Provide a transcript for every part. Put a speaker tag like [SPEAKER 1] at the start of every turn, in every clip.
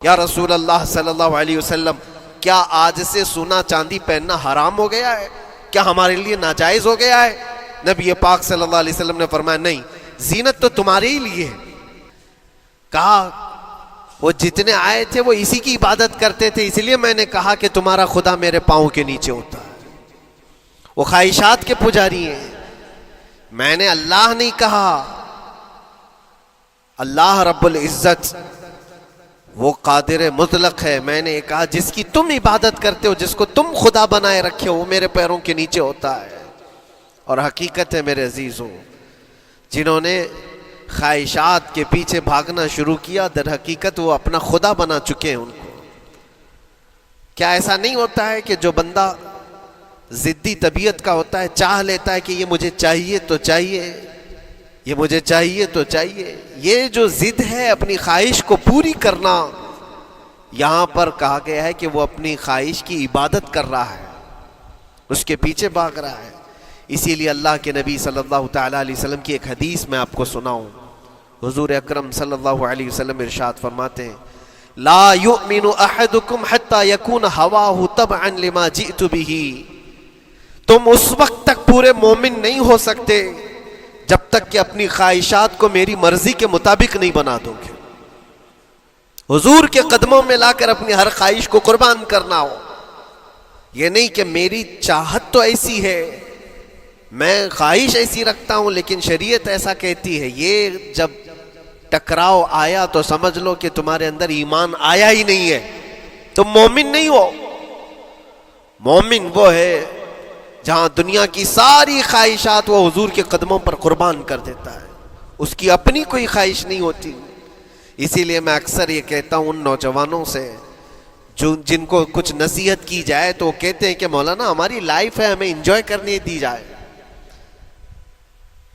[SPEAKER 1] یا رسول اللہ صلی اللہ علیہ وسلم، کیا آج سے سونا چاندی پہننا حرام ہو گیا ہے؟ کیا ہمارے لیے ناجائز ہو گیا ہے؟ نبی پاک صلی اللہ علیہ وسلم نے فرمایا نہیں، زینت تو تمہارے ہی لیے ہے۔ کہا وہ جتنے آئے تھے وہ اسی کی عبادت کرتے تھے، اس لیے میں نے کہا کہ تمہارا خدا میرے پاؤں کے نیچے ہوتا ہے۔ وہ خواہشات کے پجاری ہیں، میں نے اللہ نہیں کہا، اللہ رب العزت وہ قادر مطلق ہے۔ میں نے کہا جس کی تم عبادت کرتے ہو، جس کو تم خدا بنائے رکھے ہو، وہ میرے پیروں کے نیچے ہوتا ہے۔ اور حقیقت ہے میرے عزیزوں، جنہوں نے خواہشات کے پیچھے بھاگنا شروع کیا، در حقیقت وہ اپنا خدا بنا چکے ہیں ان کو۔ کیا ایسا نہیں ہوتا ہے کہ جو بندہ ضدی طبیعت کا ہوتا ہے، چاہ لیتا ہے کہ یہ مجھے چاہیے تو چاہیے، یہ مجھے چاہیے تو چاہیے، یہ جو ضد ہے اپنی خواہش کو پوری کرنا، یہاں پر کہا گیا ہے کہ وہ اپنی خواہش کی عبادت کر رہا ہے، اس کے پیچھے بھاگ رہا ہے۔ اسی لیے اللہ کے نبی صلی اللہ تعالیٰ علیہ وسلم کی ایک حدیث میں آپ کو سناؤں۔ حضور اکرم صلی اللہ علیہ وسلم ارشاد فرماتے ہیں، لا یؤمن احدکم حتی یکون ہواہ تبعا لما جئت بہ، تم اس وقت تک پورے مومن نہیں ہو سکتے جب تک کہ اپنی خواہشات کو میری مرضی کے مطابق نہیں بنا دو گے۔ حضور کے قدموں میں لا کر اپنی ہر خواہش کو قربان کرنا ہو، یہ نہیں کہ میری چاہت تو ایسی ہے، میں خواہش ایسی رکھتا ہوں لیکن شریعت ایسا کہتی ہے۔ یہ جب ٹکراؤ آیا تو سمجھ لو کہ تمہارے اندر ایمان آیا ہی نہیں ہے، تم مومن نہیں ہو۔ مومن وہ ہے جہاں دنیا کی ساری خواہشات وہ حضور کے قدموں پر قربان کر دیتا ہے، اس کی اپنی کوئی خواہش نہیں ہوتی۔ اسی لیے میں اکثر یہ کہتا ہوں ان نوجوانوں سے جن کو کچھ نصیحت کی جائے تو وہ کہتے ہیں کہ مولانا ہماری لائف ہے، ہمیں انجوائے کرنے دی جائے۔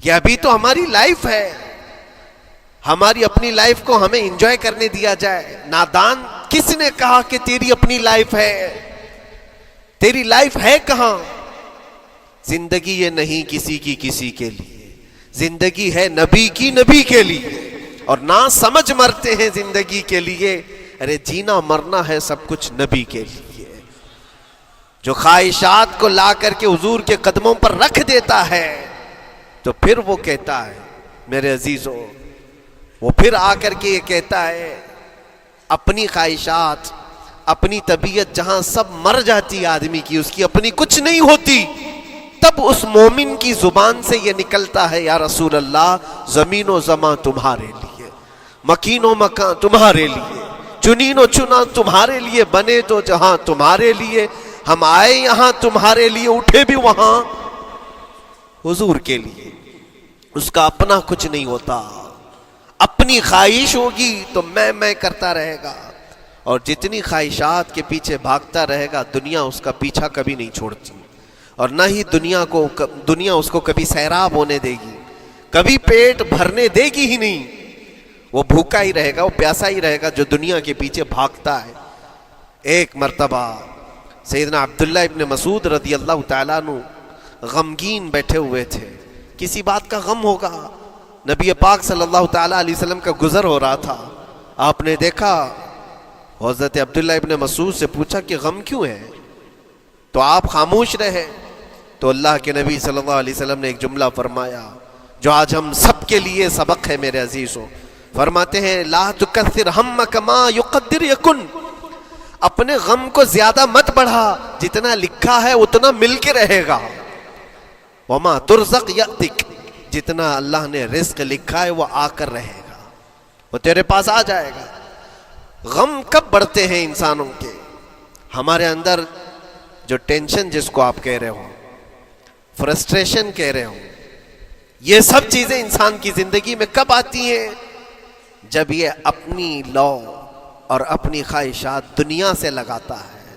[SPEAKER 1] یہ ابھی تو ہماری لائف ہے، ہماری اپنی لائف کو ہمیں انجوائے کرنے دیا جائے۔ نادان، کس نے کہا کہ تیری اپنی لائف ہے؟ تیری لائف ہے کہاں؟ زندگی یہ نہیں کسی کی کسی کے لیے، زندگی ہے نبی کی نبی کے لیے، اور نہ سمجھ مرتے ہیں زندگی کے لیے۔ ارے جینا مرنا ہے سب کچھ نبی کے لیے۔ جو خواہشات کو لا کر کے حضور کے قدموں پر رکھ دیتا ہے تو پھر وہ کہتا ہے میرے عزیزوں، وہ پھر آ کر کے یہ کہتا ہے اپنی خواہشات، اپنی طبیعت جہاں سب مر جاتی ہے آدمی کی، اس کی اپنی کچھ نہیں ہوتی، تب اس مومن کی زبان سے یہ نکلتا ہے یا رسول اللہ زمین و زمان تمہارے لیے، مکین و مکان تمہارے لیے، چنین و چنا تمہارے لیے، بنے تو جہاں تمہارے لیے، ہم آئے یہاں تمہارے لیے، اٹھے بھی وہاں حضور کے لیے۔ اس کا اپنا کچھ نہیں ہوتا، اپنی خواہش ہوگی تو میں کرتا رہے گا، اور جتنی خواہشات کے پیچھے بھاگتا رہے گا دنیا اس کا پیچھا کبھی نہیں چھوڑتی، اور نہ ہی دنیا اس کو کبھی سیراب ہونے دے گی، کبھی پیٹ بھرنے دے گی ہی نہیں۔ وہ بھوکا ہی رہے گا، وہ پیاسا ہی رہے گا جو دنیا کے پیچھے بھاگتا ہے۔ ایک مرتبہ سیدنا عبداللہ ابن مسعود رضی اللہ تعالیٰ عنہ غمگین بیٹھے ہوئے تھے، کسی بات کا غم ہوگا، نبی پاک صلی اللہ تعالیٰ علیہ وسلم کا گزر ہو رہا تھا، آپ نے دیکھا، حضرت عبداللہ ابن مسعود سے پوچھا کہ غم کیوں ہے؟ تو آپ خاموش رہے، تو اللہ کے نبی صلی اللہ علیہ وسلم نے ایک جملہ فرمایا جو آج ہم سب کے لیے سبق ہے میرے عزیزوں۔ فرماتے ہیں لا تکثر ہمک ما یقدر یکن، اپنے غم کو زیادہ مت بڑھا، جتنا لکھا ہے اتنا مل کے رہے گا، وما ترزق یأتک، جتنا اللہ نے رزق لکھا ہے وہ آ کر رہے گا، وہ تیرے پاس آ جائے گا۔ غم کب بڑھتے ہیں انسانوں کے؟ ہمارے اندر جو ٹینشن جس کو آپ کہہ رہے ہو، فرسٹریشن کہہ رہے ہو، یہ سب چیزیں انسان کی زندگی میں کب آتی ہیں؟ جب یہ اپنی لو اور اپنی خواہشات دنیا سے لگاتا ہے۔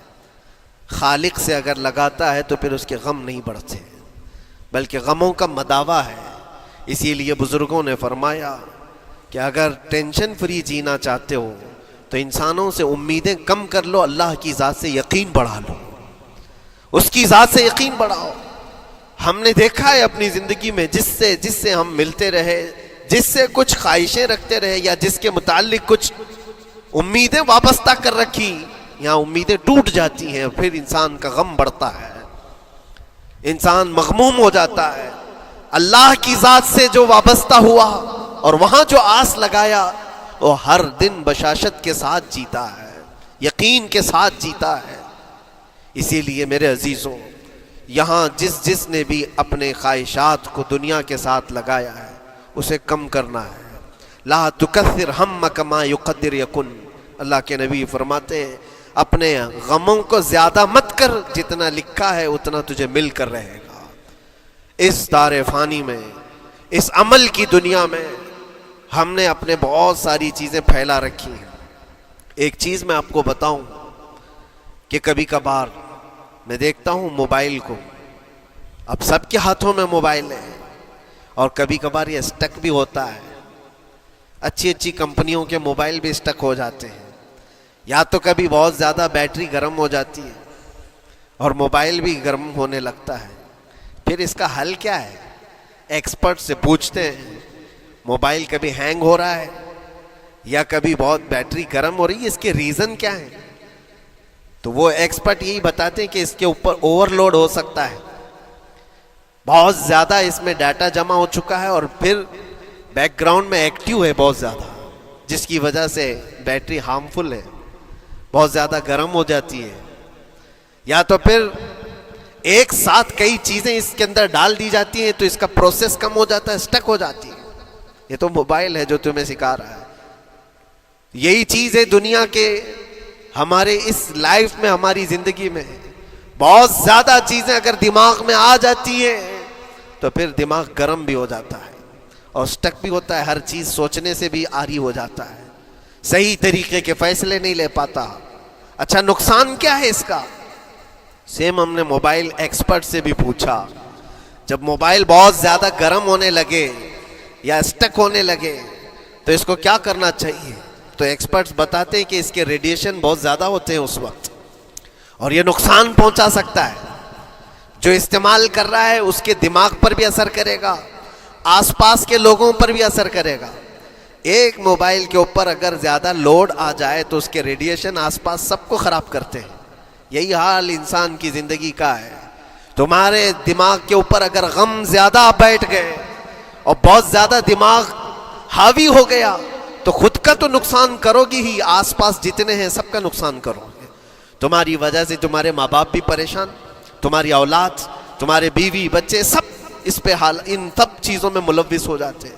[SPEAKER 1] خالق سے اگر لگاتا ہے تو پھر اس کے غم نہیں بڑھتے، بلکہ غموں کا مداوا ہے۔ اسی لیے بزرگوں نے فرمایا کہ اگر ٹینشن فری جینا چاہتے ہو تو انسانوں سے امیدیں کم کر لو، اللہ کی ذات سے یقین بڑھا لو، اس کی ذات سے یقین بڑھاؤ۔ ہم نے دیکھا ہے اپنی زندگی میں جس سے ہم ملتے رہے، جس سے کچھ خواہشیں رکھتے رہے، یا جس کے متعلق کچھ امیدیں وابستہ کر رکھی، یہاں امیدیں ٹوٹ جاتی ہیں، پھر انسان کا غم بڑھتا ہے، انسان مغموم ہو جاتا ہے۔ اللہ کی ذات سے جو وابستہ ہوا اور وہاں جو آس لگایا، وہ ہر دن بشاشت کے ساتھ جیتا ہے، یقین کے ساتھ جیتا ہے۔ اسی لیے میرے عزیزوں، یہاں جس نے بھی اپنے خواہشات کو دنیا کے ساتھ لگایا ہے اسے کم کرنا ہے۔ لا تکثر ہمک ما یقدر یکن، اللہ کے نبی فرماتے ہیں اپنے غموں کو زیادہ مت کر، جتنا لکھا ہے اتنا تجھے مل کر رہے گا۔ اس دار فانی میں، اس عمل کی دنیا میں ہم نے اپنے بہت ساری چیزیں پھیلا رکھی ہیں۔ ایک چیز میں آپ کو بتاؤں کہ کبھی کبھار میں دیکھتا ہوں موبائل کو، اب سب کے ہاتھوں میں موبائل ہے، اور کبھی کبھار یہ اسٹک بھی ہوتا ہے۔ اچھی اچھی کمپنیوں کے موبائل بھی اسٹک ہو جاتے ہیں، یا تو کبھی بہت زیادہ بیٹری گرم ہو جاتی ہے اور موبائل بھی گرم ہونے لگتا ہے۔ پھر اس کا حل کیا ہے؟ ایکسپرٹ سے پوچھتے ہیں موبائل کبھی ہینگ ہو رہا ہے یا کبھی بہت بیٹری گرم ہو رہی ہے، اس کے ریزن کیا ہے؟ تو وہ ایکسپرٹ یہی بتاتے ہیں کہ اس کے اوپر اوور لوڈ ہو سکتا ہے، بہت زیادہ اس میں ڈیٹا جمع ہو چکا ہے اور پھر بیک گراؤنڈ میں ایکٹیو ہے بہت زیادہ، جس کی وجہ سے بیٹری ہارمفل ہے، بہت زیادہ گرم ہو جاتی ہے۔ یا تو پھر ایک ساتھ کئی چیزیں اس کے اندر ڈال دی جاتی ہیں تو اس کا پروسیس کم ہو جاتا ہے، اسٹک ہو جاتی ہے۔ یہ تو موبائل ہے جو تمہیں سکھا رہا ہے۔ یہی چیز ہے دنیا کے ہمارے اس لائف میں، ہماری زندگی میں بہت زیادہ چیزیں اگر دماغ میں آ جاتی ہیں تو پھر دماغ گرم بھی ہو جاتا ہے اور اسٹک بھی ہوتا ہے، ہر چیز سوچنے سے بھی عاری ہو جاتا ہے، صحیح طریقے کے فیصلے نہیں لے پاتا۔ اچھا نقصان کیا ہے اس کا؟ سیم ہم نے موبائل ایکسپرٹ سے بھی پوچھا، جب موبائل بہت زیادہ گرم ہونے لگے یا اسٹک ہونے لگے تو اس کو کیا کرنا چاہیے؟ تو ایکسپرٹس بتاتے ہیں کہ اس کے ریڈیشن بہت زیادہ ہوتے ہیں اس وقت، اور یہ نقصان پہنچا سکتا ہے۔ جو استعمال کر رہا ہے اس کے دماغ پر بھی اثر کرے گا، آس پاس کے لوگوں پر بھی اثر کرے گا۔ ایک موبائل کے اوپر اگر زیادہ لوڈ آ جائے تو اس کے ریڈیشن آس پاس سب کو خراب کرتے ہیں۔ یہی حال انسان کی زندگی کا ہے۔ تمہارے دماغ کے اوپر اگر غم زیادہ بیٹھ گئے اور بہت زیادہ دماغ حاوی ہو گیا تو خود کا تو نقصان کرو گی ہی، آس پاس جتنے ہیں سب کا نقصان کرو گے۔ تمہاری وجہ سے تمہارے ماں باپ بھی پریشان، تمہاری اولاد، تمہارے بیوی بچے سب اس پہ ان سب چیزوں میں ملوث ہو جاتے ہیں۔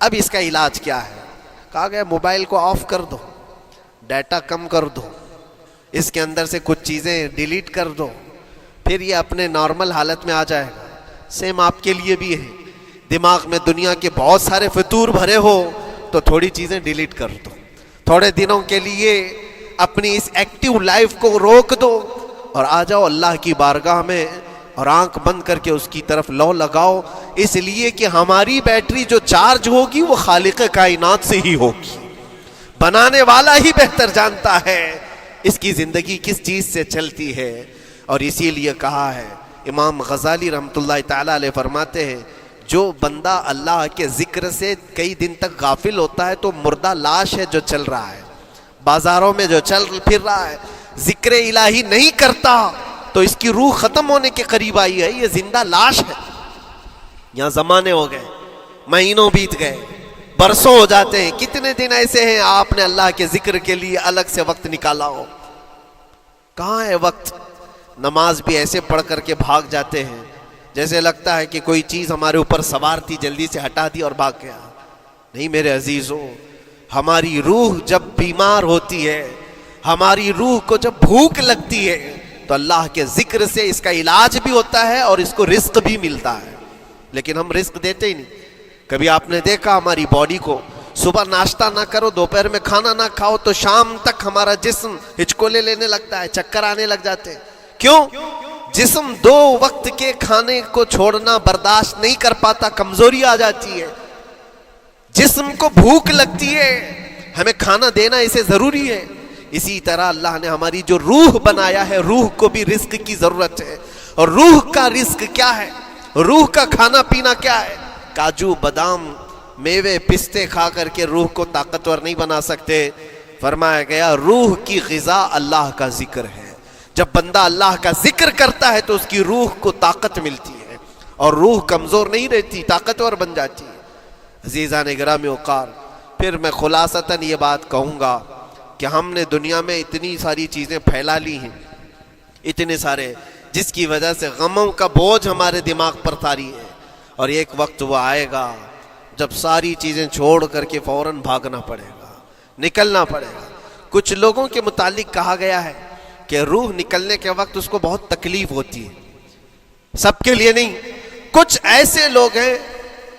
[SPEAKER 1] اب اس کا علاج کیا ہے؟ کہا گیا موبائل کو آف کر دو، ڈیٹا کم کر دو، اس کے اندر سے کچھ چیزیں ڈیلیٹ کر دو، پھر یہ اپنے نارمل حالت میں آ جائے گا۔ سیم آپ کے لیے بھی ہے، دماغ میں دنیا کے بہت سارے فطور بھرے ہو تو تھوڑی چیزیں ڈیلیٹ کر دو، تھوڑے دنوں کے لیے اپنی اس ایکٹیو لائف کو روک دو اور آ جاؤ اللہ کی بارگاہ میں اور آنکھ بند کر کے اس کی طرف لو لگاؤ، اس لیے کہ ہماری بیٹری جو چارج ہوگی وہ خالق کائنات سے ہی ہوگی، بنانے والا ہی بہتر جانتا ہے اس کی زندگی کس چیز سے چلتی ہے۔ اور اسی لیے کہا ہے، امام غزالی رحمۃ اللہ تعالی علیہ فرماتے ہیں جو بندہ اللہ کے ذکر سے کئی دن تک غافل ہوتا ہے تو مردہ لاش ہے جو چل رہا ہے، بازاروں میں جو چل پھر رہا ہے، ذکر الہی نہیں کرتا تو اس کی روح ختم ہونے کے قریب آئی ہے، یہ زندہ لاش ہے۔ یہاں زمانے ہو گئے، مہینوں بیت گئے، برسوں ہو جاتے ہیں، کتنے دن ایسے ہیں آپ نے اللہ کے ذکر کے لیے الگ سے وقت نکالا ہو؟ کہاں ہے وقت؟ نماز بھی ایسے پڑھ کر کے بھاگ جاتے ہیں جیسے لگتا ہے کہ کوئی چیز ہمارے اوپر سوار تھی، جلدی سے ہٹا دی اور بھاگ گیا۔ نہیں میرے عزیزوں، ہماری روح جب بیمار ہوتی ہے، ہماری روح کو جب بھوک لگتی ہے تو اللہ کے ذکر سے اس کا علاج بھی ہوتا ہے اور اس کو رزق بھی ملتا ہے، لیکن ہم رزق دیتے ہی نہیں۔ کبھی آپ نے دیکھا ہماری باڈی کو، صبح ناشتہ نہ کرو، دوپہر میں کھانا نہ کھاؤ تو شام تک ہمارا جسم ہچکولے لینے لگتا ہے، چکر آنے لگ جاتے ہیں۔ کیوں؟ جسم 2 وقت کے کھانے کو چھوڑنا برداشت نہیں کر پاتا، کمزوری آ جاتی ہے، جسم کو بھوک لگتی ہے، ہمیں کھانا دینا اسے ضروری ہے۔ اسی طرح اللہ نے ہماری جو روح بنایا ہے، روح کو بھی رزق کی ضرورت ہے، اور روح کا رزق کیا ہے؟ روح کا کھانا پینا کیا ہے؟ کاجو بادام میوے پستے کھا کر کے روح کو طاقتور نہیں بنا سکتے، فرمایا گیا روح کی غذا اللہ کا ذکر ہے. جب بندہ اللہ کا ذکر کرتا ہے تو اس کی روح کو طاقت ملتی ہے اور روح کمزور نہیں رہتی، طاقتور بن جاتی ہے. عزیزان گرامی وقار، پھر میں خلاصتاً یہ بات کہوں گا کہ ہم نے دنیا میں اتنی ساری چیزیں پھیلا لی ہیں، اتنے سارے، جس کی وجہ سے غموں کا بوجھ ہمارے دماغ پر طاری ہے. اور ایک وقت وہ آئے گا جب ساری چیزیں چھوڑ کر کے فوراً بھاگنا پڑے گا، نکلنا پڑے گا. کچھ لوگوں کے متعلق کہا گیا ہے کہ روح نکلنے کے وقت اس کو بہت تکلیف ہوتی ہے. سب کے لیے نہیں، کچھ ایسے لوگ ہیں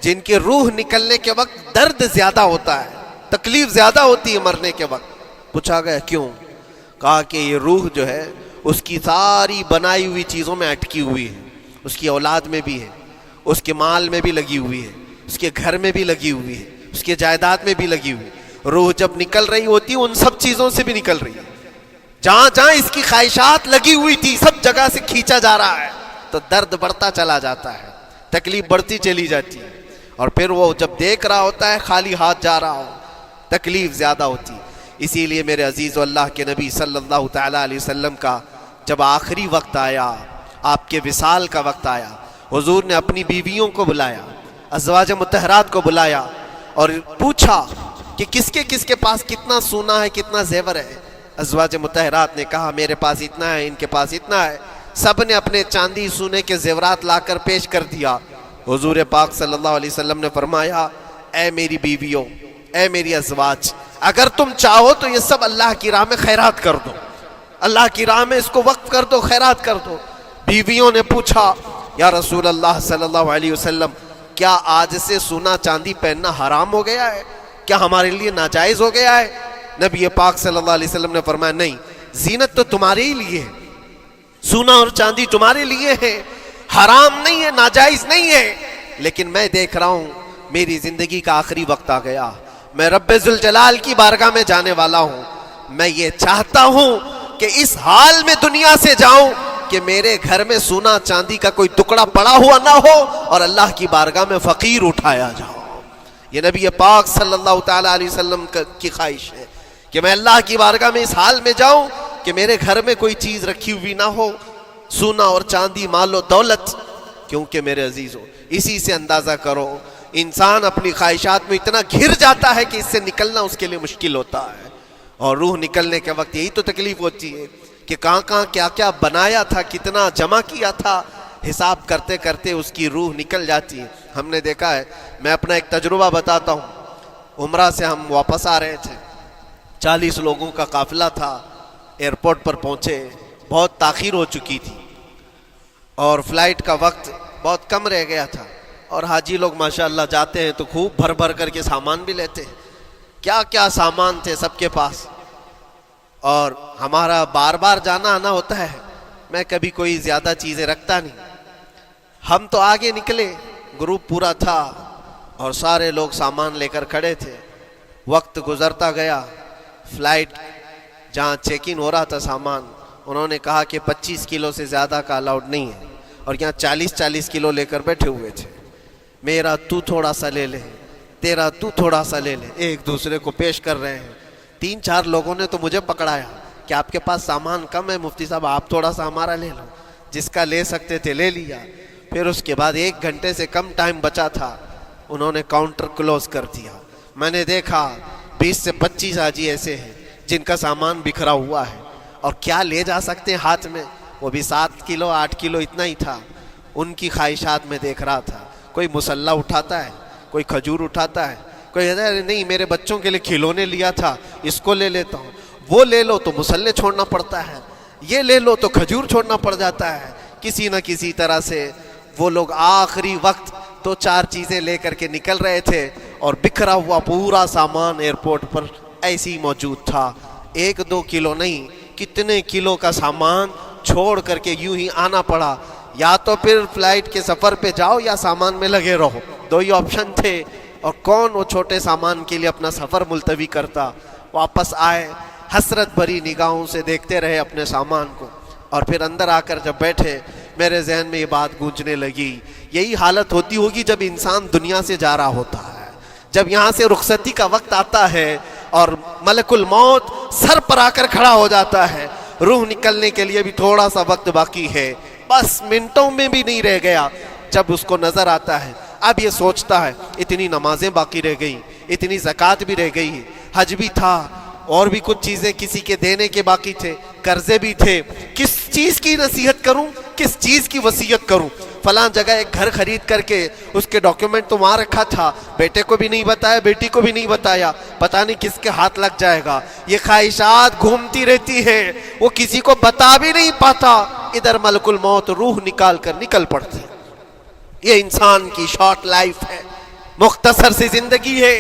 [SPEAKER 1] جن کے روح نکلنے کے وقت درد زیادہ ہوتا ہے، تکلیف زیادہ ہوتی ہے مرنے کے وقت. پوچھا گیا کیوں؟ کہا کہ یہ روح جو ہے اس کی ساری بنائی ہوئی چیزوں میں اٹکی ہوئی ہے، اس کی اولاد میں بھی ہے، اس کے مال میں بھی لگی ہوئی ہے، اس کے گھر میں بھی لگی ہوئی ہے، اس کے جائیداد میں بھی لگی ہوئی ہے. روح جب نکل رہی ہوتی ہے ان سب چیزوں سے بھی نکل رہی ہے. جہاں جہاں اس کی خواہشات لگی ہوئی تھی سب جگہ سے کھینچا جا رہا ہے، تو درد بڑھتا چلا جاتا ہے، تکلیف بڑھتی چلی جاتی ہے. اور پھر وہ جب دیکھ رہا ہوتا ہے خالی ہاتھ جا رہا ہو، تکلیف زیادہ ہوتی. اسی لیے میرے عزیز و اللہ کے نبی صلی اللہ تعالیٰ علیہ وسلم کا جب آخری وقت آیا، آپ کے وصال کا وقت آیا، حضور نے اپنی بیویوں کو بلایا، ازواج مطہرات کو بلایا اور پوچھا کہ کس کے پاس کتنا سونا ہے، کتنا زیور ہے. ازواج مطہرات نے کہا میرے پاس اتنا ہے، ان کے پاس اتنا ہے. سب نے اپنے چاندی سونے کے زیورات لا کر پیش کر دیا. حضور پاک صلی اللہ علیہ وسلم نے فرمایا اے میری بیویوں، اے میری ازواج، اگر تم چاہو تو یہ سب اللہ کی راہ میں خیرات کر دو، اللہ کی راہ میں اس کو وقف کر دو، خیرات کر دو. بیویوں نے پوچھا یا رسول اللہ صلی اللہ علیہ وسلم، کیا آج سے سونا چاندی پہننا حرام ہو گیا ہے؟ کیا ہمارے لیے ناجائز ہو گیا ہے؟ نبی پاک صلی اللہ علیہ وسلم نے فرمایا نہیں، زینت تو تمہارے ہی لیے ہے، سونا اور چاندی تمہارے لیے ہے، حرام نہیں ہے، ناجائز نہیں ہے. لیکن میں دیکھ رہا ہوں میری زندگی کا آخری وقت آ گیا، میں رب ذوالجلال کی بارگاہ میں جانے والا ہوں. میں یہ چاہتا ہوں کہ اس حال میں دنیا سے جاؤں کہ میرے گھر میں سونا چاندی کا کوئی ٹکڑا پڑا ہوا نہ ہو اور اللہ کی بارگاہ میں فقیر اٹھایا جاؤ. یہ نبی پاک صلی اللہ تعالیٰ علیہ وسلم کی خواہش ہے کہ میں اللہ کی بارگاہ میں اس حال میں جاؤں کہ میرے گھر میں کوئی چیز رکھی ہوئی نہ ہو، سونا اور چاندی، مال و دولت. کیونکہ میرے عزیزوں اسی سے اندازہ کرو انسان اپنی خواہشات میں اتنا گھر جاتا ہے کہ اس سے نکلنا اس کے لیے مشکل ہوتا ہے. اور روح نکلنے کے وقت یہی تو تکلیف ہوتی ہے کہ کہاں کیا کیا بنایا تھا، کتنا جمع کیا تھا، حساب کرتے کرتے اس کی روح نکل جاتی ہے. ہم نے دیکھا ہے، میں اپنا ایک تجربہ بتاتا ہوں. عمرہ سے ہم واپس آ رہے تھے، 40 لوگوں کا قافلہ تھا. ایئرپورٹ پر پہنچے، بہت تاخیر ہو چکی تھی اور فلائٹ کا وقت بہت کم رہ گیا تھا. اور حاجی لوگ ماشاءاللہ جاتے ہیں تو خوب بھر بھر کر کے سامان بھی لیتے ہیں. کیا کیا سامان تھے سب کے پاس. اور ہمارا بار بار جانا آنا ہوتا ہے، میں کبھی کوئی زیادہ چیزیں رکھتا نہیں. ہم تو آگے نکلے، گروپ پورا تھا اور سارے لوگ سامان لے کر کھڑے تھے. وقت گزرتا گیا، فلائٹ جہاں چیک ان ہو رہا تھا سامان، انہوں نے کہا کہ 25 کلو سے زیادہ کا الاؤڈ نہیں ہے. اور یہاں 40 کلو لے کر بیٹھے ہوئے تھے. میرا تو تھوڑا سا لے لے، تیرا تو تھوڑا سا لے لے، ایک دوسرے کو پیش کر رہے ہیں. 3-4 لوگوں نے تو مجھے پکڑایا کہ آپ کے پاس سامان کم ہے مفتی صاحب، آپ تھوڑا سا ہمارا لے لو. جس کا لے سکتے تھے لے لیا. پھر اس کے بعد 1 گھنٹے سے کم ٹائم بچا تھا، انہوں نے کاؤنٹر کلوز کر دیا. میں نے دیکھا 20 سے 25 حاجی ایسے ہیں جن کا سامان بکھرا ہوا ہے اور کیا لے جا سکتے ہیں ہاتھ میں، وہ بھی 7 کلو 8 کلو اتنا ہی تھا. ان کی خواہشات میں دیکھ رہا تھا. کوئی مسلح اٹھاتا ہے، کوئی کھجور اٹھاتا ہے، کوئی نہیں میرے بچوں کے لیے کھلونے لیا تھا اس کو لے لیتا ہوں. وہ لے لو تو مسلح چھوڑنا پڑتا ہے، یہ لے لو تو کھجور چھوڑنا پڑ جاتا ہے. کسی نہ کسی طرح سے وہ لوگ آخری وقت 2-4 چیزیں لے کر کے نکل رہے تھے اور بکھرا ہوا پورا سامان ایئرپورٹ پر ایسے ہی موجود تھا. 1-2 کلو نہیں، کتنے کلو کا سامان چھوڑ کر کے یوں ہی آنا پڑا. یا تو پھر فلائٹ کے سفر پہ جاؤ یا سامان میں لگے رہو، 2 ہی آپشن تھے. اور کون وہ چھوٹے سامان کے لیے اپنا سفر ملتوی کرتا. واپس آئے، حسرت بھری نگاہوں سے دیکھتے رہے اپنے سامان کو. اور پھر اندر آ کر جب بیٹھے میرے ذہن میں یہ بات گونجنے لگی، یہی حالت ہوتی ہوگی جب انسان دنیا سے جا رہا ہوتا ہے. جب یہاں سے رخصتی کا وقت آتا ہے اور ملک الموت سر پر آ کر کھڑا ہو جاتا ہے. روح نکلنے کے لیے بھی تھوڑا سا وقت باقی ہے، بس منٹوں میں بھی نہیں رہ گیا. جب اس کو نظر آتا ہے اب یہ سوچتا ہے اتنی نمازیں باقی رہ گئی، اتنی زکوٰۃ بھی رہ گئی، حج بھی تھا، اور بھی کچھ چیزیں کسی کے دینے کے باقی تھے، قرضے بھی تھے، کس چیز کی نصیحت کروں، کس چیز کی وصیت کروں. فلاں جگہ ایک گھر خرید کر کے اس کے ڈاکیومنٹ تو وہاں رکھا تھا، بیٹے کو بھی نہیں بتایا، بیٹی کو بھی نہیں بتایا، پتہ نہیں کس کے ہاتھ لگ جائے گا. یہ خواہشات گھومتی رہتی ہے، وہ کسی کو بتا بھی نہیں پاتا. ادھر ملک الموت روح نکال کر نکل پڑتے. یہ انسان کی شارٹ لائف ہے، مختصر سی زندگی ہے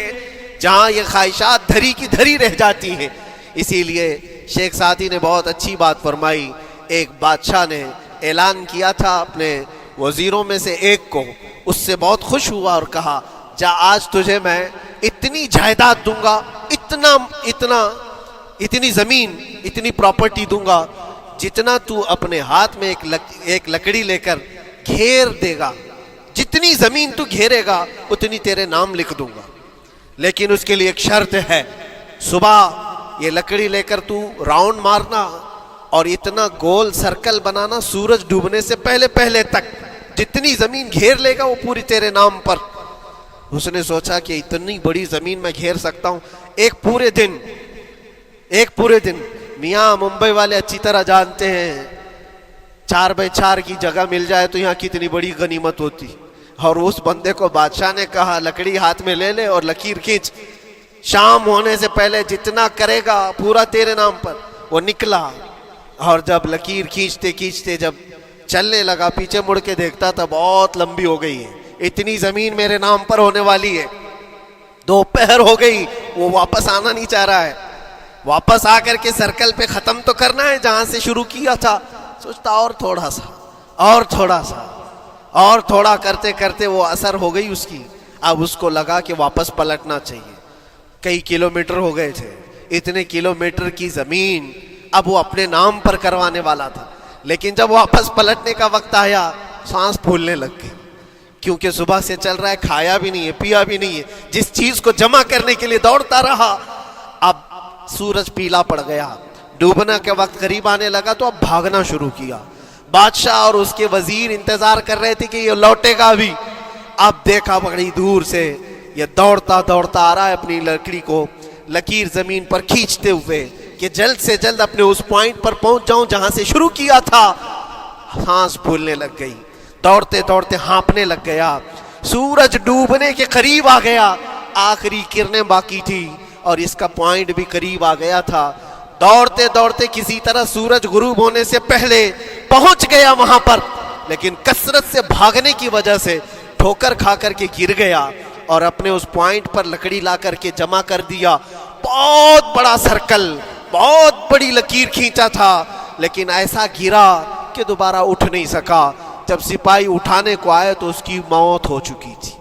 [SPEAKER 1] جہاں یہ خواہشات دھری کی دھری رہ جاتی ہیں. اسی لیے شیخ سعدی نے بہت اچھی بات فرمائی. ایک بادشاہ نے اعلان کیا تھا اپنے وزیروں میں سے ایک کو، اس سے بہت خوش ہوا اور کہا جا آج تجھے میں اتنی جائیداد دوں گا، اتنی زمین، اتنی پراپرٹی دوں گا جتنا تو اپنے ہاتھ میں ایک لکڑی لے کر گھیر دے گا، جتنی زمین تو گھیرے گا اتنی تیرے نام لکھ دوں گا. لیکن اس کے لیے ایک شرط ہے، صبح یہ لکڑی لے کر تو راؤنڈ مارنا اور اتنا گول سرکل بنانا سورج ڈوبنے سے پہلے تک، جتنی زمین گھیر لے گا وہ پوری تیرے نام پر. اس نے سوچا کہ اتنی بڑی زمین میں گھیر سکتا ہوں ایک پورے دن. میاں ممبئی والے اچھی طرح جانتے ہیں 4x4 کی جگہ مل جائے تو یہاں کتنی بڑی غنیمت ہوتی. اور اس بندے کو بادشاہ نے کہا لکڑی ہاتھ میں لے لے اور لکیر کھینچ، شام ہونے سے پہلے جتنا کرے گا پورا تیرے نام پر. وہ نکلا اور جب لکیر کھینچتے جب چلنے لگا پیچھے مڑ کے دیکھتا تھا بہت لمبی ہو گئی ہے، اتنی زمین میرے نام پر ہونے والی ہے. دوپہر ہو گئی، وہ واپس آنا نہیں چاہ رہا ہے، واپس آ کر کے سرکل پہ ختم تو کرنا ہے جہاں سے شروع کیا تھا. سوچتا اور تھوڑا کرتے وہ اثر ہو گئی اس کی. اب اس کو لگا کہ واپس پلٹنا چاہیے. کئی کلومیٹر ہو گئے تھے، اتنے کلومیٹر کی زمین اب وہ اپنے نام پر کروانے والا تھا. لیکن جب واپس پلٹنے کا وقت آیا سانس پھولنے لگ گئی، کیونکہ صبح سے چل رہا ہے، کھایا بھی نہیں ہے، پیا بھی نہیں ہے، جس چیز کو جمع کرنے کے لیے دوڑتا رہا. اب سورج پیلا پڑ گیا، ڈوبنا کے وقت قریب آنے لگا تو اب بھاگنا شروع کیا. بادشاہ اور اس کے وزیر انتظار کر رہے تھے کہ یہ لوٹے گا بھی. اب دیکھا بڑی دور سے یہ دوڑتا آ رہا ہے اپنی لکڑی کو لکیر زمین پر کھینچتے ہوئے کہ جلد سے جلد اپنے اس پوائنٹ پر پہنچ جاؤں جہاں سے شروع کیا تھا. سانس پھولنے لگ گئی، دوڑتے ہانپنے لگ گیا. سورج ڈوبنے کے قریب آ گیا، آخری کرنیں باقی تھی اور اس کا پوائنٹ بھی قریب آ گیا تھا. دوڑتے کسی طرح سورج غروب ہونے سے پہلے پہنچ گیا وہاں پر، لیکن کثرت سے بھاگنے کی وجہ سے ٹھوکر کھا کر کے گر گیا اور اپنے اس پوائنٹ پر لکڑی لا کر کے جمع کر دیا. بہت بڑا سرکل، بہت بڑی لکیر کھینچا تھا، لیکن ایسا گرا کہ دوبارہ اٹھ نہیں سکا. جب سپاہی اٹھانے کو آئے تو اس کی موت ہو چکی تھی،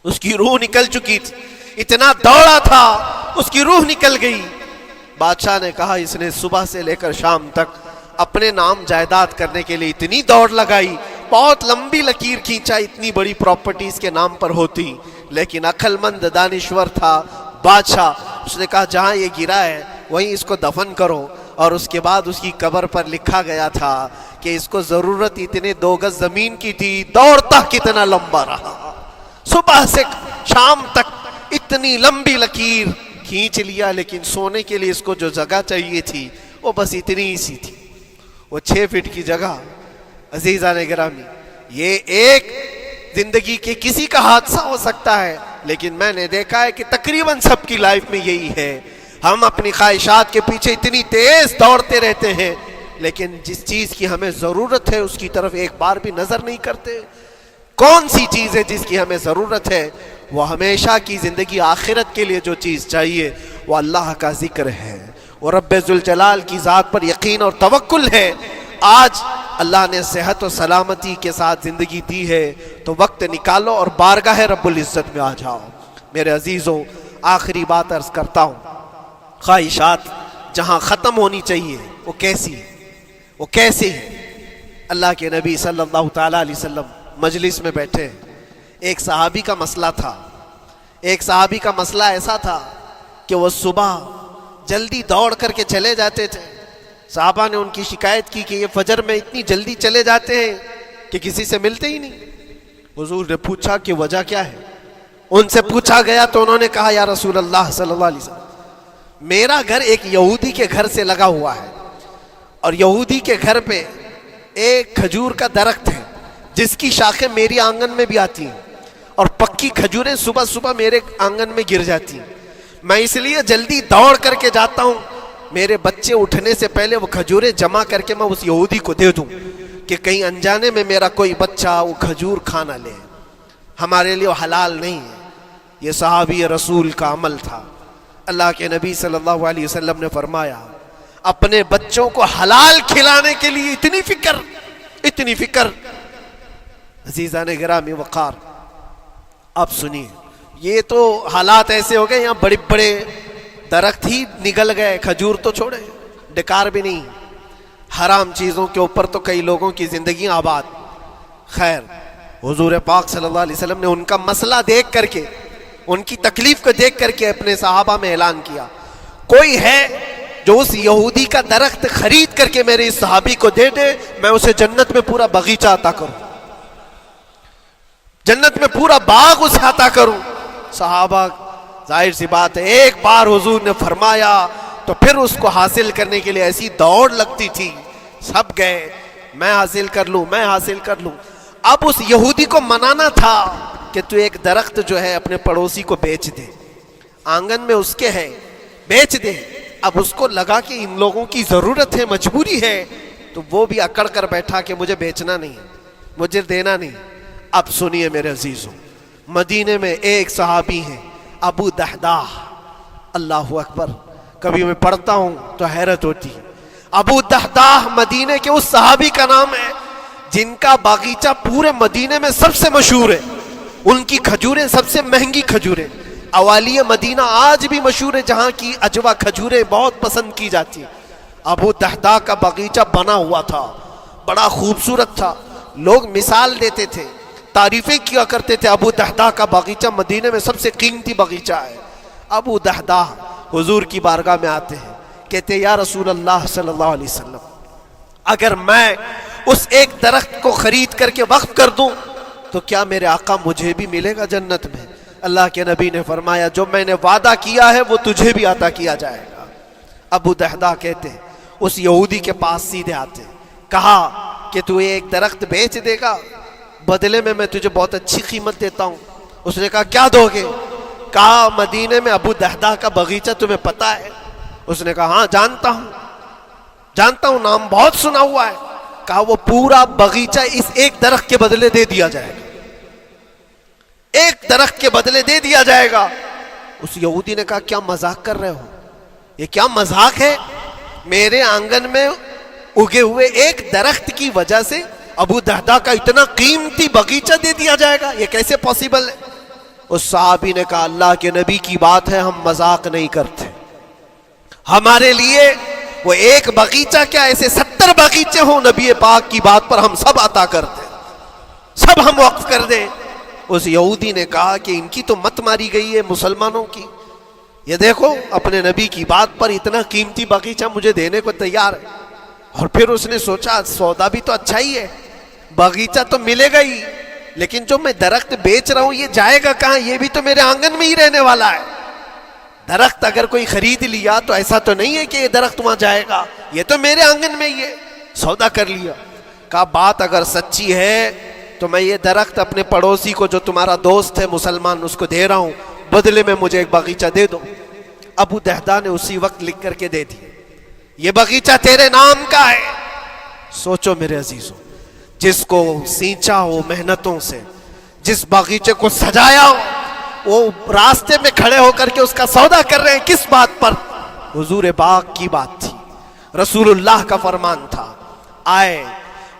[SPEAKER 1] اس کی روح نکل چکی تھی. اتنا دوڑا تھا اس کی روح نکل گئی. بادشاہ نے کہا اس نے صبح سے لے کر شام تک اپنے نام جائیداد کرنے کے لیے اتنی دوڑ لگائی، بہت لمبی لکیر کھینچا، اتنی بڑی پراپرٹیز کے نام پر ہوتی. لیکن عقل مند دانشور تھا بادشاہ، اس نے کہا جہاں یہ گرا ہے وہیں اس کو دفن کرو. اور اس کے بعد اس کی قبر پر لکھا گیا تھا کہ اس کو ضرورت اتنے 2 گز زمین کی تھی، دوڑتا کتنا لمبا رہا، صبح سے شام تک اتنی لمبی لکیر کھینچ لیا. لیکن سونے کے لیے اس کو جو جگہ چاہیے تھی وہ بس اتنی ہی سی تھی، وہ 6 فٹ کی جگہ. عزیزان گرامی، یہ ایک زندگی کے کسی کا حادثہ ہو سکتا ہے، لیکن میں نے دیکھا ہے کہ تقریباً سب کی لائف میں یہی ہے. ہم اپنی خواہشات کے پیچھے اتنی تیز دوڑتے رہتے ہیں، لیکن جس چیز کی ہمیں ضرورت ہے اس کی طرف ایک بار بھی نظر نہیں کرتے. کون سی چیز ہے جس کی ہمیں ضرورت ہے؟ وہ ہمیشہ کی زندگی آخرت کے لیے جو چیز چاہیے وہ اللہ کا ذکر ہے، وہ رب ذوالجلال کی ذات پر یقین اور توکل ہے. آج اللہ نے صحت و سلامتی کے ساتھ زندگی دی ہے تو وقت نکالو اور بارگاہ رب العزت میں آ جاؤ. میرے عزیزوں، آخری بات عرض کرتا ہوں، خواہشات جہاں ختم ہونی چاہیے وہ کیسی ہے؟ اللہ کے نبی صلی اللہ تعالیٰ علیہ وسلم مجلس میں بیٹھے، ایک صحابی کا مسئلہ تھا. ایک صحابی کا مسئلہ ایسا تھا کہ وہ صبح جلدی دوڑ کر کے چلے جاتے تھے. صحابہ نے ان کی شکایت کی کہ یہ فجر میں اتنی جلدی چلے جاتے ہیں کہ کسی سے ملتے ہی نہیں. حضور نے پوچھا کہ وجہ کیا ہے. ان سے پوچھا گیا تو انہوں نے کہا یا رسول اللہ صلی اللہ علیہ وسلم میرا گھر ایک یہودی کے گھر سے لگا ہوا ہے اور یہودی کے گھر پہ ایک کھجور کا درخت ہے جس کی شاخیں میری آنگن میں بھی آتی ہیں اور پکی کھجوریں صبح صبح میرے آنگن میں گر جاتی ہیں. میں اس لیے جلدی دوڑ کر کے جاتا ہوں میرے بچے اٹھنے سے پہلے وہ کھجوریں جمع کر کے میں اس یہودی کو دے دوں کہ کہیں انجانے میں میرا کوئی بچہ وہ کھجور کھا نہ لے. ہمارے لیے وہ حلال نہیں ہے. یہ صحابی رسول کا عمل تھا. اللہ کے نبی صلی اللہ علیہ وسلم نے فرمایا اپنے بچوں کو حلال کھلانے کے لیے اتنی فکر. عزیزان گرامی وقار اب سنیے, یہ تو حالات ایسے ہو گئے یہاں بڑے بڑے درخت ہی نگل گئے, کھجور تو چھوڑے ڈکار بھی نہیں. حرام چیزوں کے اوپر تو کئی لوگوں کی زندگیاں آباد. خیر, حضور پاک صلی اللہ علیہ وسلم نے ان کا مسئلہ دیکھ کر کے, ان کی تکلیف کو دیکھ کر کے اپنے صحابہ میں اعلان کیا کوئی ہے جو اس یہودی کا درخت خرید کر کے میرے اس صحابی کو دے دے, میں اسے جنت میں پورا باغیچہ عطا کروں, جنت میں پورا باغ اسے عطا کروں. صحابہ ظاہر سی بات ہے ایک بار حضور نے فرمایا تو پھر اس کو حاصل کرنے کے لیے ایسی دوڑ لگتی تھی. سب گئے میں حاصل کر لوں, میں حاصل کر لوں. اب اس یہودی کو منانا تھا کہ تو ایک درخت جو ہے اپنے پڑوسی کو بیچ دے, آنگن میں اس کے ہے, بیچ دے. اب اس کو لگا کہ ان لوگوں کی ضرورت ہے, مجبوری ہے, تو وہ بھی اکڑ کر بیٹھا کہ مجھے بیچنا نہیں, مجھے دینا نہیں. اب سنیے میرے عزیزوں, مدینے میں ایک صحابی ہیں ابو دحداح. اللہ اکبر, کبھی میں پڑھتا ہوں تو حیرت ہوتی ہے. ابو دحداح مدینے کے اس صحابی کا نام ہے جن کا باغیچہ پورے مدینے میں سب سے مشہور ہے. ان کی کھجوریں سب سے مہنگی کھجوریں. اوالی مدینہ آج بھی مشہور ہے, جہاں کی اجوا کھجوریں بہت پسند کی جاتی ہیں. ابو دحداح کا باغیچہ بنا ہوا تھا, بڑا خوبصورت تھا. لوگ مثال دیتے تھے, تعریفیں کیا کرتے تھے, ابو دحداح کا باغیچہ مدینے میں سب سے قیمتی باغیچہ ہے. ابو دحداح حضور کی بارگاہ میں آتے ہیں, کہتے ہیں یا رسول اللہ صلی اللہ علیہ وسلم اگر میں اس ایک درخت کو خرید کر کے وقف کر دوں تو کیا میرے آقا مجھے بھی ملے گا جنت میں؟ اللہ کے نبی نے فرمایا جو میں نے وعدہ کیا ہے وہ تجھے بھی عطا کیا جائے گا. ابو دحداح کہتے ہیں اس یہودی کے پاس سیدھے آتے, کہا کہ تو ایک درخت بیچ دے گا, بدلے میں تجھے بہت اچھی قیمت دیتا ہوں. اس نے کہا کیا دو گے؟ کہا مدینے میں ابو دحداح کا باغیچہ تمہیں پتا ہے؟ اس نے کہا ہاں جانتا ہوں, نام بہت سنا ہوا ہے. کہا وہ پورا باغیچہ اس ایک درخت کے بدلے دے دیا جائے گا, ایک درخت کے بدلے دے دیا جائے گا. اس یہودی نے کہا کیا مذاق کر رہے ہو, یہ کیا مذاق ہے؟ میرے آنگن میں اگے ہوئے ایک درخت کی وجہ سے ابو دحداح کا اتنا قیمتی باغیچہ دے دیا جائے گا, یہ کیسے پاسبل ہے؟ اس صحابی نے کہا اللہ کے نبی کی بات ہے, ہم مذاق نہیں کرتے. ہمارے لیے وہ ایک باغیچہ کیا ایسے 70 باغیچے ہوں, نبی پاک کی بات پر ہم سب عطا کر دیں, سب ہم وقف کر دیں. اس یہودی نے کہا کہ ان کی تو مت ماری گئی ہے مسلمانوں کی, یہ دیکھو اپنے نبی کی بات پر اتنا قیمتی باغیچہ مجھے دینے کو تیار ہے. اور پھر اس نے سوچا سودا بھی تو اچھا ہی ہے, باغیچہ تو ملے گا ہی, لیکن جو میں درخت بیچ رہا ہوں یہ جائے گا کہاں؟ یہ بھی تو میرے آنگن میں ہی رہنے والا ہے. درخت اگر کوئی خرید لیا تو ایسا تو نہیں ہے کہ یہ درخت وہاں جائے گا, یہ تو میرے آنگن میں ہی ہے. سودا کر لیا. کہا بات اگر سچی ہے تو میں یہ درخت اپنے پڑوسی کو جو تمہارا دوست ہے مسلمان اس کو دے رہا ہوں, بدلے میں مجھے ایک باغیچہ دے دو. ابو دحداح نے اسی وقت لکھ کر کے دے دی, یہ باغیچہ تیرے نام کا ہے. سوچو میرے عزیزوں, جس کو سینچا ہو محنتوں سے, جس باغیچے کو سجایا ہو, وہ راستے میں کھڑے ہو کر کے اس کا سودا کر رہے ہیں. کس بات پر؟ حضور پاک کی بات تھی, رسول اللہ کا فرمان تھا. آئے,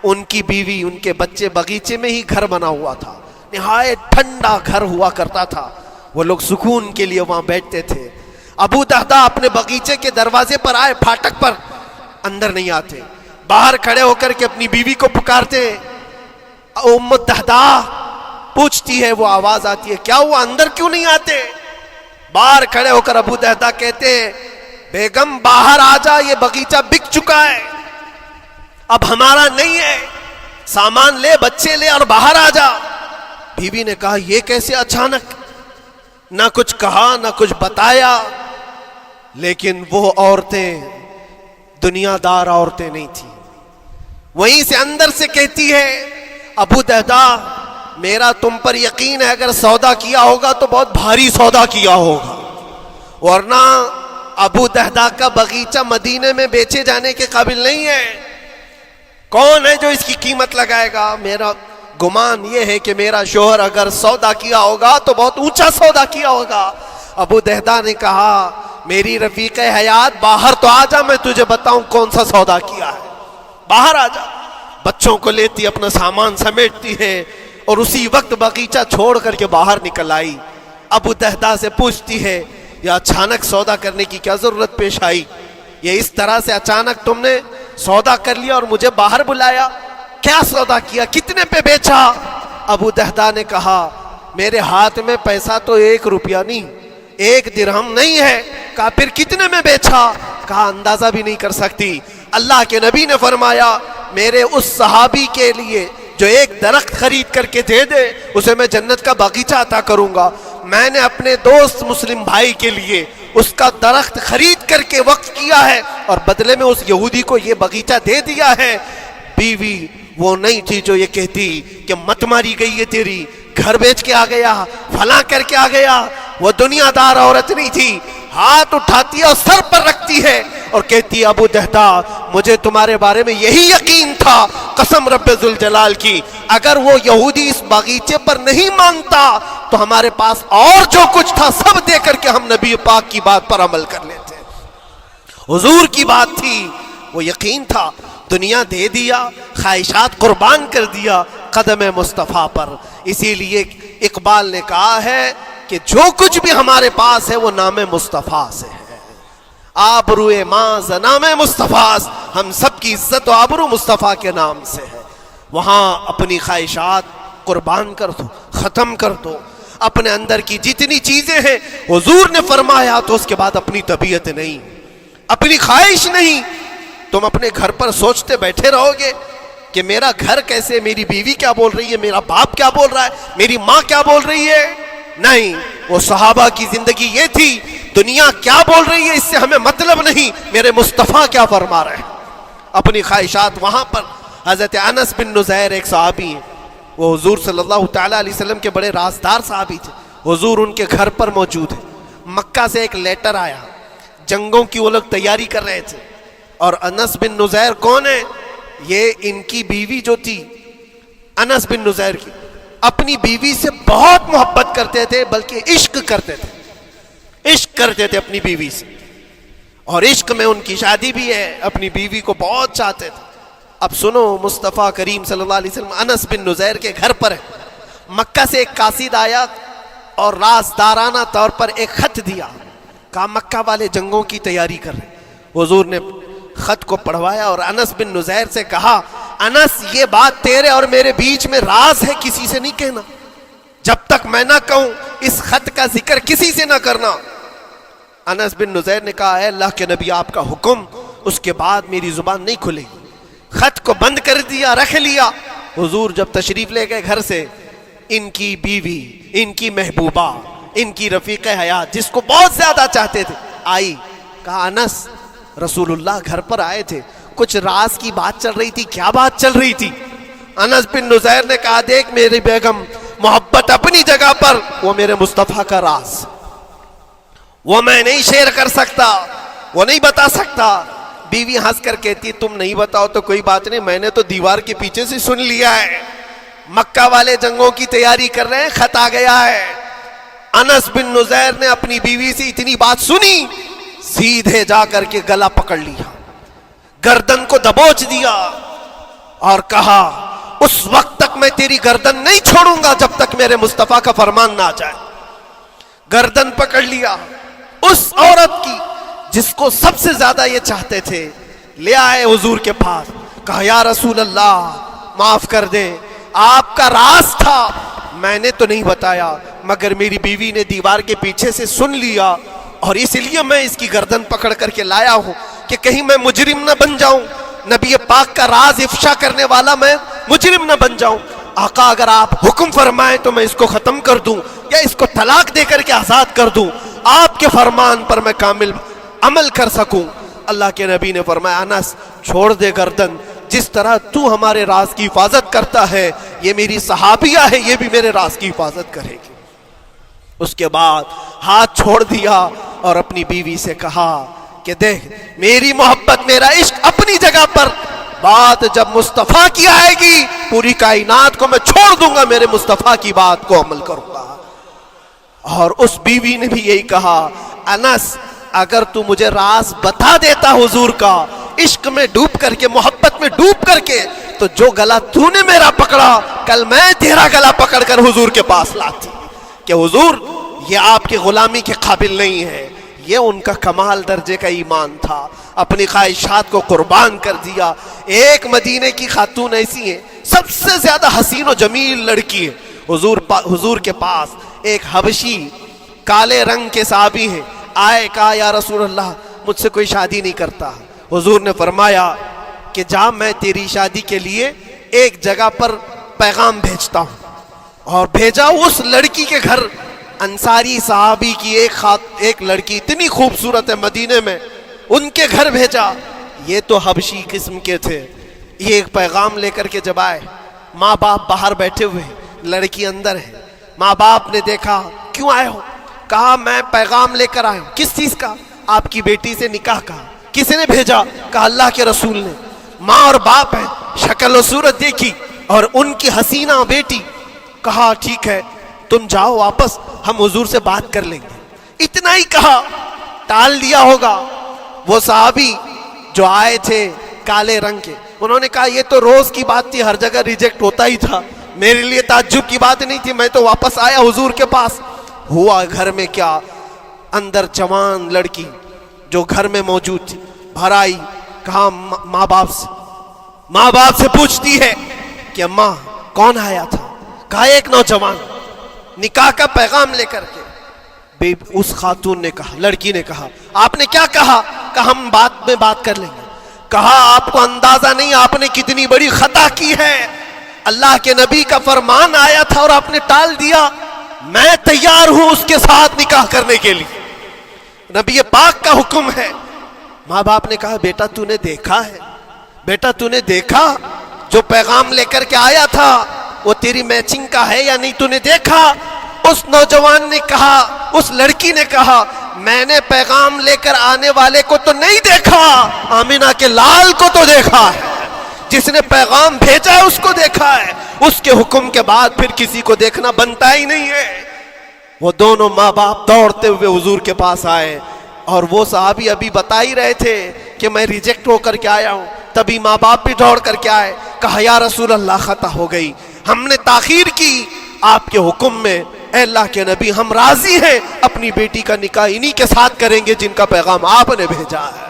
[SPEAKER 1] ان کی بیوی ان کے بچے, باغیچے میں ہی گھر بنا ہوا تھا, نہایت ٹھنڈا گھر ہوا کرتا تھا. وہ لوگ سکون کے لیے وہاں بیٹھتے تھے. ابو دحداح اپنے باغیچے کے دروازے پر آئے, پھاٹک پر, اندر نہیں آتے, باہر کھڑے ہو کر کے اپنی بیوی کو پکارتے. دحداح پوچھتی ہے, وہ آواز آتی ہے کیا ہوا اندر کیوں نہیں آتے؟ باہر کھڑے ہو کر ابو دہدا کہتے ہیں بیگم باہر آ جا، یہ باغیچہ بک چکا ہے، اب ہمارا نہیں ہے، سامان لے، بچے لے اور باہر آ جا۔ بیوی نے کہا یہ کیسے اچانک، نہ کچھ کہا نہ کچھ بتایا، لیکن وہ عورتیں دنیا دار عورتیں نہیں تھیں۔ وہیں سے اندر سے کہتی ہے ابو دہدا میرا تم پر یقین ہے، اگر سودا کیا ہوگا تو بہت بھاری سودا کیا ہوگا، ورنہ ابو دہدا کا باغیچہ مدینے میں بیچے جانے کے قابل نہیں ہے، کون ہے جو اس کی قیمت لگائے گا؟ میرا گمان یہ ہے کہ میرا شوہر اگر سودا کیا ہوگا تو بہت اونچا سودا کیا ہوگا۔ ابو دہدا نے کہا میری رفیق حیات باہر تو آ جا، میں تجھے بتاؤں کون سا سودا کیا ہے، باہر آ جا۔ بچوں کو لیتی اپنا سامان سمیٹتی ہے اور اسی وقت باغیچہ چھوڑ کر کے باہر نکل آئی۔ ابو دہدا سے پوچھتی ہے یہ اچانک سودا کرنے کی کیا ضرورت پیش آئی؟ یہ اس طرح سے اچانک تم نے سودا کر لیا اور مجھے باہر بلایا، کیا سودا کیا، کتنے پہ بیچا؟ ابو دہدا نے کہا میرے ہاتھ میں پیسہ تو 1 روپیہ نہیں، 1 درہم نہیں ہے۔ کہا پھر کتنے میں بیچا؟ کہا اندازہ بھی نہیں کر سکتی۔ اللہ کے نبی نے فرمایا میرے اس صحابی کے لیے جو ایک درخت خرید کر کے دے دے اسے میں جنت کا باغیچہ عطا کروں گا۔ میں نے اپنے دوست مسلم بھائی کے لیے اس کا درخت خرید کر کے وقف کیا ہے اور بدلے میں اس یہودی کو یہ باغیچہ دے دیا ہے۔ بیوی وہ نہیں تھی جو یہ کہتی کہ مت ماری گئی ہے تیری، گھر بیچ کے آ گیا، فلاں کر کے آ گیا۔ وہ دنیا دار عورت نہیں تھی، ہاتھ اٹھاتی ہے اور سر پر رکھتی ہے اور کہتی ہے ابو دہدا مجھے تمہارے بارے میں یہی یقین تھا، قسم رب ذوالجلال کی اگر وہ یہودی اس باغیچے پر نہیں مانتا تو ہمارے پاس اور جو کچھ تھا سب دے کر کے ہم نبی پاک کی بات پر عمل کر لیتے۔ حضور کی بات تھی، وہ یقین تھا، دنیا دے دیا، خواہشات قربان کر دیا قدم مصطفیٰ پر۔ اسی لیے اقبال نے کہا ہے کہ جو کچھ بھی ہمارے پاس ہے وہ نام مصطفیٰ سے ہے، آبرو ماز نام مصطفیٰ، ہم سب کی عزت و آبرو مصطفیٰ کے نام سے ہے۔ وہاں اپنی خواہشات قربان کر دو، ختم کر دو، اپنے اندر کی جتنی چیزیں ہیں حضور نے فرمایا تو اس کے بعد اپنی طبیعت نہیں، اپنی خواہش نہیں۔ تم اپنے گھر پر سوچتے بیٹھے رہو گے کہ میرا گھر کیسے، میری بیوی کیا بول رہی ہے، میرا باپ کیا بول رہا ہے، میری ماں کیا بول رہی ہے؟ نہیں، وہ صحابہ کی زندگی یہ تھی، دنیا کیا بول رہی ہے اس سے ہمیں مطلب نہیں، میرے مصطفیٰ کیا فرما رہے ہیں۔ اپنی خواہشات وہاں پر۔ حضرت انس بن نزیر ایک صحابی ہیں، وہ حضور صلی اللہ تعالیٰ علیہ وسلم کے بڑے رازدار صحابی تھے، حضور ان کے گھر پر موجود ہے۔ مکہ سے ایک لیٹر آیا، جنگوں کی وہ لوگ تیاری کر رہے تھے، اور انس بن نزیر کون ہے؟ یہ ان کی بیوی جو تھی انس بن نزیر کی، اپنی بیوی سے بہت محبت کرتے تھے، بلکہ عشق کرتے تھے، عشق کرتے تھے اپنی بیوی سے، اور عشق میں ان کی شادی بھی ہے، اپنی بیوی کو بہت چاہتے تھے۔ اب سنو، مصطفیٰ کریم صلی اللہ علیہ وسلم انس بن نزیر کے گھر پر ہے، مکہ سے ایک قاصد آیا اور رازدارانہ طور پر ایک خط دیا، کہا مکہ والے جنگوں کی تیاری کر رہے۔ حضور نے خط کو پڑھوایا اور انس بن نزیر سے کہا انس یہ بات تیرے اور میرے بیچ میں راز ہے، کسی سے نہیں کہنا، جب تک میں نہ کہوں اس خط کا ذکر کسی سے نہ کرنا۔ انس بن نزیر نے کہا اے اللہ کے نبی آپ کا حکم، اس کے بعد میری زبان نہیں کھلے گی۔ خط کو بند کر دیا، رکھ لیا۔ حضور جب تشریف لے گئے گھر سے، ان کی بیوی، ان کی محبوبہ، ان کی رفیق حیات جس کو بہت زیادہ چاہتے تھے آئی، کہا انس رسول اللہ گھر پر آئے تھے، کچھ راز کی بات چل رہی تھی، کیا بات چل رہی تھی؟ انس بن نزیر نے کہا دیکھ میری بیگم، محبت اپنی جگہ پر، وہ میرے مصطفیٰ کا راز، وہ میں نہیں شیئر کر سکتا، وہ نہیں بتا سکتا۔ بیوی ہنس کر کہتی تم نہیں بتاؤ تو کوئی بات نہیں، میں نے تو دیوار کے پیچھے سے سن لیا ہے، مکہ والے جنگوں کی تیاری کر رہے ہیں، خط آ گیا ہے۔ انس بن نزیر نے اپنی بیوی سے اتنی بات سنی، سیدھے جا کر کے گلا پکڑ لیا، گردن کو دبوچ دیا اور کہا اس وقت تک میں تیری گردن نہیں چھوڑوں گا جب تک میرے مصطفیٰ کا فرمان نہ آ جائے۔ گردن پکڑ لیا اس عورت کی جس کو سب سے زیادہ یہ چاہتے تھے، لے آئے حضور کے پاس، کہا یا رسول اللہ معاف کر دیں، آپ کا راز تھا، میں نے تو نہیں بتایا مگر میری بیوی نے دیوار کے پیچھے سے سن لیا اور اس لیے میں اس کی گردن پکڑ کر کے لایا ہوں کہ کہیں میں مجرم نہ بن جاؤں، نبی پاک کا راز افشا کرنے والا میں مجرم نہ بن جاؤں۔ آقا اگر آپ حکم فرمائیں تو میں اس کو ختم کر دوں یا اس کو طلاق دے کر کے آزاد کر دوں، آپ کے فرمان پر میں کامل عمل کر سکوں۔ اللہ کے نبی نے فرمایا انس چھوڑ دے گردن، جس طرح تو ہمارے راز کی حفاظت کرتا ہے یہ میری صحابیہ ہے، یہ بھی میرے راز کی حفاظت کرے گی۔ اس کے بعد ہاتھ چھوڑ دیا اور اپنی بیوی سے کہا کہ دیکھ میری محبت میرا عشق اپنی جگہ پر، بات جب مصطفیٰ کی آئے گی پوری کائنات کو میں چھوڑ دوں گا، میرے مصطفیٰ کی بات کو عمل کروں گا۔ اور اس بیوی نے بھی یہی کہا انس اگر تو مجھے راز بتا دیتا حضور کا، عشق میں ڈوب کر کے محبت میں ڈوب کر کے، تو جو گلا تو نے میرا پکڑا کل میں تیرا گلا پکڑ کر حضور کے پاس لاتی کہ حضور یہ آپ کی غلامی کے قابل نہیں ہے۔ یہ ان کا کمال درجے کا ایمان تھا، اپنی خواہشات کو قربان کر دیا۔ ایک مدینے کی خاتون ایسی ہے سب سے زیادہ حسین و جمیل لڑکی ہے، حضور کے پاس ایک حبشی کالے رنگ کے صحابی ہیں، آئے کہا یا رسول اللہ مجھ سے کوئی شادی نہیں کرتا۔ حضور نے فرمایا کہ جا میں تیری شادی کے لیے ایک جگہ پر پیغام بھیجتا ہوں، اور بھیجا اس لڑکی کے گھر۔ انصاری صحابی کی ایک لڑکی اتنی خوبصورت ہے مدینے میں، ان کے گھر بھیجا۔ یہ تو حبشی قسم کے تھے، یہ ایک پیغام لے کر کے جب آئے، ماں باپ باہر بیٹھے ہوئے ہیں، لڑکی اندر ہے۔ ماں باپ نے دیکھا کیوں آئے ہو؟ کہا میں پیغام لے کر آیا ہوں۔ کس چیز کا؟ آپ کی بیٹی سے نکاح کا۔ کس نے بھیجا؟ کہا اللہ کے رسول نے۔ ماں اور باپ ہیں، شکل و صورت دیکھی اور ان کی حسینہ بیٹی۔ کہا ٹھیک ہے تم جاؤ واپس، ہم حضور سے بات کر لیں گے۔ اتنا ہی کہا، ٹال دیا ہوگا۔ وہ صحابی جو آئے تھے کالے رنگ کے، انہوں نے کہا یہ تو روز کی بات تھی، ہر جگہ ریجیکٹ ہوتا ہی تھا، میرے لیے تعجب کی بات نہیں تھی، میں تو واپس آیا حضور کے پاس۔ ہوا گھر میں کیا، اندر جوان لڑکی جو گھر میں موجود تھی بھر آئی۔ کہا ماں باپ سے پوچھتی ہے کہ اماں کون آیا تھا؟ کہا ایک نوجوان نکاح کا پیغام لے کر کے۔ اس خاتون نے کہا، لڑکی نے کہا آپ نے کیا کہا؟ کہا ہم بعد میں بات کر لیں گے۔ کہا آپ کو اندازہ نہیں آپ نے کتنی بڑی خطا کی ہے، اللہ کے نبی کا فرمان آیا تھا اور آپ نے ٹال دیا، میں تیار ہوں اس کے ساتھ نکاح کرنے کے لیے، نبی پاک کا حکم ہے۔ ماں باپ نے کہا بیٹا تو نے دیکھا ہے، بیٹا تو نے دیکھا جو پیغام لے کر کے آیا تھا وہ تیری میچنگ کا ہے یا نہیں؟ تو نے دیکھا؟ اس نوجوان نے کہا، اس لڑکی نے کہا میں نے پیغام لے کر آنے والے کو تو نہیں دیکھا، آمینہ کے لال کو تو دیکھا ہے، جس نے پیغام بھیجا ہے اس کو دیکھا ہے، اس کے حکم کے بعد پھر کسی کو دیکھنا بنتا ہی نہیں ہے۔ وہ دونوں ماں باپ دوڑتے ہوئے حضور کے پاس آئے، اور وہ صحابی ابھی بتا ہی رہے تھے کہ میں ریجیکٹ ہو کر کے آیا ہوں، تبھی ماں باپ بھی دوڑ کر کے آئے۔ کہا یا رسول اللہ خطا ہو گئی، ہم نے تاخیر کی، آپ کے حکم میں اے اللہ کے نبی ہم راضی ہیں، اپنی بیٹی کا نکاح انہی کے ساتھ کریں گے جن کا پیغام آپ نے بھیجا ہے۔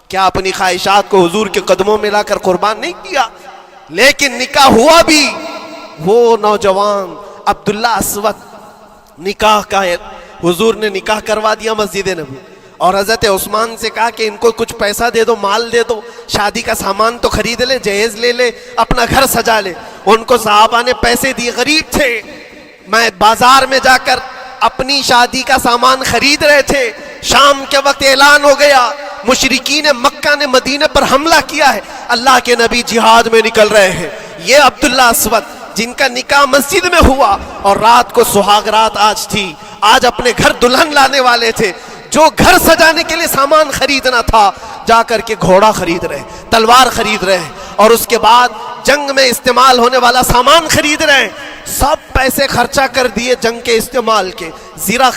[SPEAKER 1] کیا اپنی خواہشات کو حضور کے قدموں میں لا کر قربان نہیں کیا؟ لیکن نکاح ہوا بھی۔ وہ نوجوان عبداللہ اسود نکاح کا ہے، حضور نے نکاح کروا دیا مسجد نبی، اور حضرت عثمان سے کہا کہ ان کو کچھ پیسہ دے دو، مال دے دو، شادی کا سامان تو خرید لے، جہیز لے لے، اپنا گھر سجا لے۔ ان کو صحابہ نے پیسے دیے، غریب تھے، میں بازار میں جا کر اپنی شادی کا سامان خرید رہے تھے، شام کے وقت اعلان ہو گیا مشرکین مکہ نے مدینے پر حملہ کیا ہے، اللہ کے نبی جہاد میں نکل رہے ہیں۔ یہ عبداللہ اسود جن کا نکاح مسجد میں ہوا اور رات کو سہاگ رات آج تھی، آج اپنے گھر دلہن لانے والے تھے، جو گھر سجانے کے لیے سامان خریدنا تھا جا کر کے گھوڑا خرید رہے، تلوار خرید رہے، اور اس کے بعد جنگ میں استعمال ہونے والا سامان خرید رہے، سب پیسے خرچہ کر دیے جنگ کے استعمال کے، زیرہ